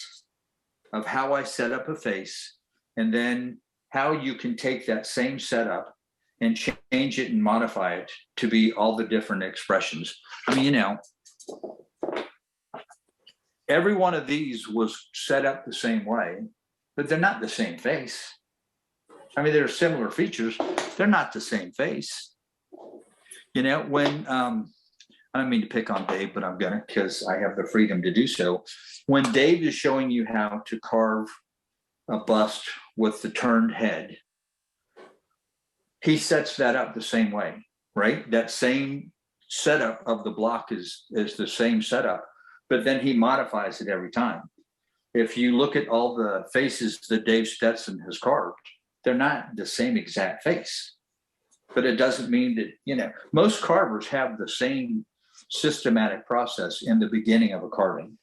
Speaker 1: of how I set up a face, and then how you can take that same setup and change it and modify it to be all the different expressions. I mean, every one of these was set up the same way, but they're not the same face. I mean, they're similar features. They're not the same face. When, I don't mean to pick on Dave, but I'm gonna, because I have the freedom to do so. When Dave is showing you how to carve a bust with the turned head, he sets that up the same way, right? That same setup of the block is the same setup, but then he modifies it every time. If you look at all the faces that Dave Stetson has carved, they're not the same exact face, but it doesn't mean that, most carvers have the same systematic process in the beginning of a carving.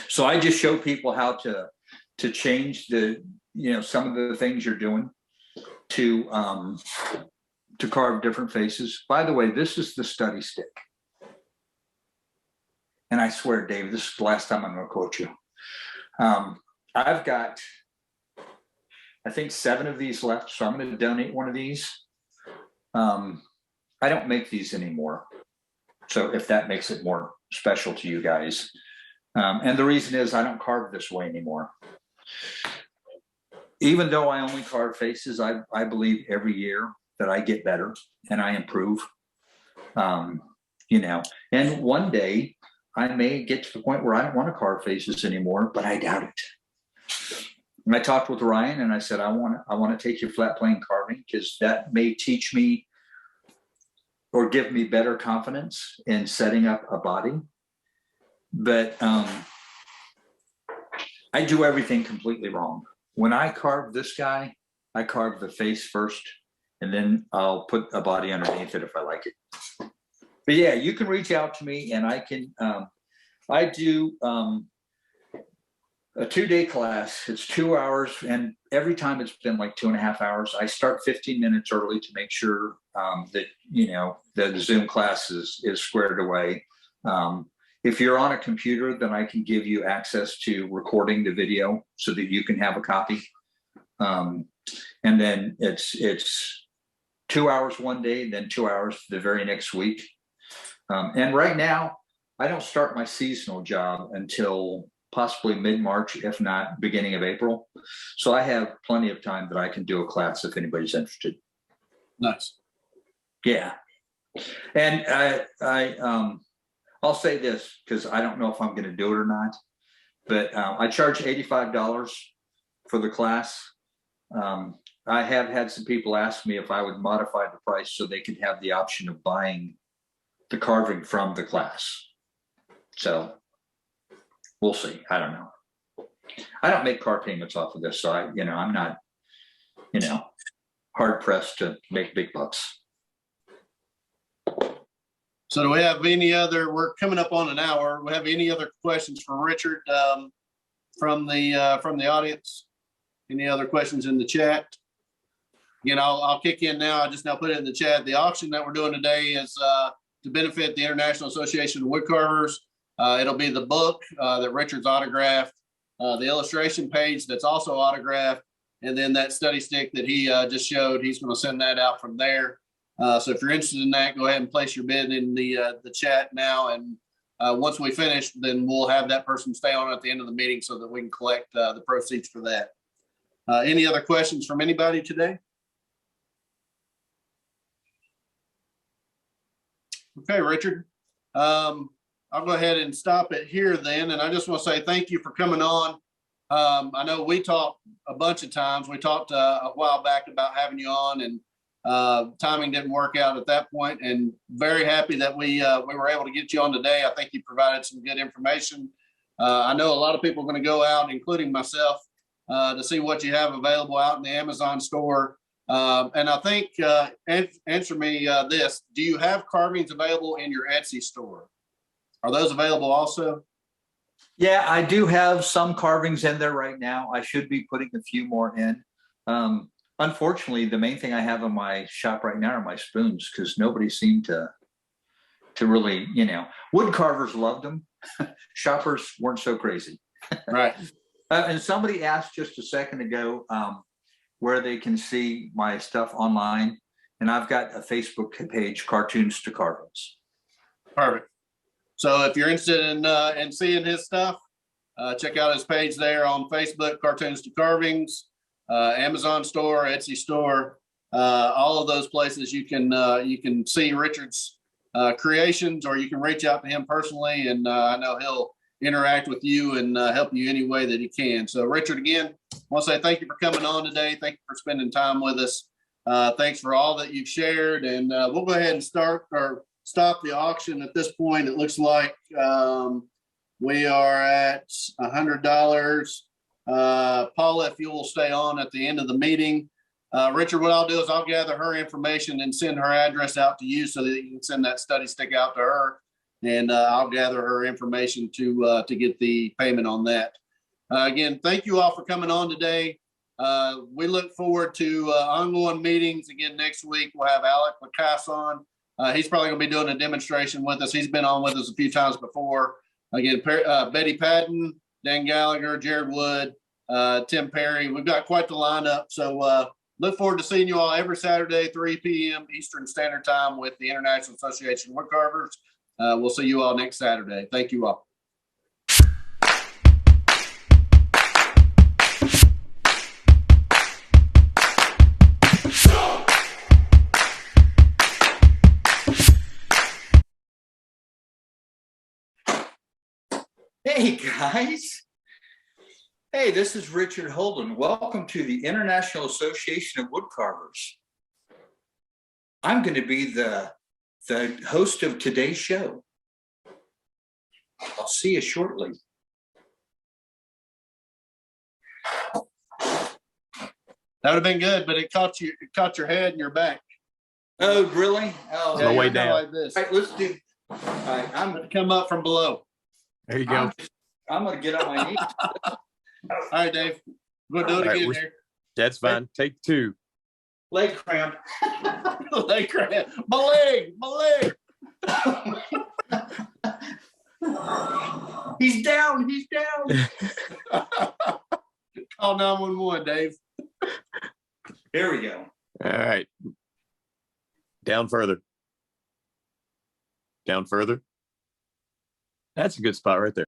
Speaker 1: So I just show people how to change some of the things you're doing to to carve different faces. By the way, this is the study stick. And I swear, Dave, this is the last time I'm going to quote you. I've got, I think, 7 of these left, so I'm going to donate one of these. I don't make these anymore, so if that makes it more special to you guys. And the reason is I don't carve this way anymore. Even though I only carve faces, I believe every year that I get better and I improve. You know, and one day I may get to the point where I don't want to carve faces anymore, but I doubt it. And I talked with Ryan and I said, I want to take your flat plane carving because that may teach me or give me better confidence in setting up a body. But I do everything completely wrong. When I carve this guy, I carve the face first, and then I'll put a body underneath it if I like it. But yeah, you can reach out to me and I can, I do a 2-day class. It's 2 hours, and every time it's been like 2.5 hours. I start 15 minutes early to make sure that, you know, the Zoom class is squared away. If you're on a computer, then I can give you access to recording the video so that you can have a copy. And then it's 2 hours one day, then 2 hours the very next week. And right now, I don't start my seasonal job until possibly mid-March, if not beginning of April. So I have plenty of time that I can do a class if anybody's interested.
Speaker 2: Nice.
Speaker 1: Yeah. And I'll say this because I don't know if I'm going to do it or not, but I charge $85 for the class. I have had some people ask me if I would modify the price so they could have the option of buying the carving from the class. So we'll see. I don't know. I don't make car payments off of this, so I'm not, hard pressed to make big bucks.
Speaker 2: So do we have any other, we're coming up on an hour. We have any other questions for Richard from the audience? Any other questions in the chat? Again, I'll kick in now. I just now put it in the chat. The auction that we're doing today is to benefit the International Association of Woodcarvers. It'll be the book that Richard's autographed, the illustration page that's also autographed, and then that study stick that he just showed. He's going to send that out from there. So if you're interested in that, go ahead and place your bid in the chat now. And once we finish, then we'll have that person stay on at the end of the meeting so that we can collect the proceeds for that. Any other questions from anybody today? Okay, Richard. I'll go ahead and stop it here then. And I just want to say thank you for coming on. I know we talked a bunch of times. We talked a while back about having you on, and timing didn't work out at that point. And very happy that we were able to get you on today. I think you provided some good information. I know a lot of people are going to go out, including myself, to see what you have available out in the Amazon store. And I think, answer me this, do you have carvings available in your Etsy store? Are those available also?
Speaker 1: Yeah, I do have some carvings in there right now. I should be putting a few more in. Unfortunately, the main thing I have in my shop right now are my spoons, because nobody seemed to really, wood carvers loved them. Shoppers weren't so crazy.
Speaker 2: Right.
Speaker 1: And somebody asked just a second ago where they can see my stuff online. And I've got a Facebook page, Cartoons to Carvings.
Speaker 2: Perfect. So if you're interested in seeing his stuff, check out his page there on Facebook, Cartoons to Carvings, Amazon store, Etsy store, all of those places you can see Richard's creations, or you can reach out to him personally, and I know he'll interact with you and help you any way that he can. So Richard, again, I want to say thank you for coming on today. Thank you for spending time with us. Thanks for all that you've shared, and we'll go ahead and stop the auction at this point. It looks like we are at $100. Paula, if you will stay on at the end of the meeting. Richard, what I'll do is I'll gather her information and send her address out to you so that you can send that study stick out to her. And I'll gather her information to get the payment on that. Again, thank you all for coming on today. We look forward to ongoing meetings. Again, next week, we'll have Alec Lacasse on. He's probably going to be doing a demonstration with us. He's been on with us a few times before. Again, Betty Patton, Dan Gallagher, Jared Wood, Tim Perry. We've got quite the lineup. So look forward to seeing you all every Saturday, 3 p.m. Eastern Standard Time with the International Association of Woodcarvers. We'll see you all next Saturday. Thank you all.
Speaker 1: Hey guys. Hey, this is Richard Houlden. Welcome to the International Association of Woodcarvers. I'm going to be the host of today's show. I'll see you shortly.
Speaker 2: That would have been good, but it caught your head and your back.
Speaker 1: Oh, really? Oh,
Speaker 2: Yeah,
Speaker 3: the way
Speaker 2: you're kinda
Speaker 3: down.
Speaker 2: like this.
Speaker 1: All right, let's do. All right,
Speaker 2: I'm going to come up from below.
Speaker 3: There you go.
Speaker 1: I'm going to get on my knees.
Speaker 2: All right, Dave. We're going to do it
Speaker 3: All right,
Speaker 2: again
Speaker 3: we're-
Speaker 2: here.
Speaker 3: That's fine. Take two.
Speaker 1: Leg cramp.
Speaker 2: Leg cramp. My leg.
Speaker 1: He's down. He's down.
Speaker 2: Call 911, Dave.
Speaker 1: Here we go.
Speaker 3: All right. Down further. Down further. That's a good spot right there.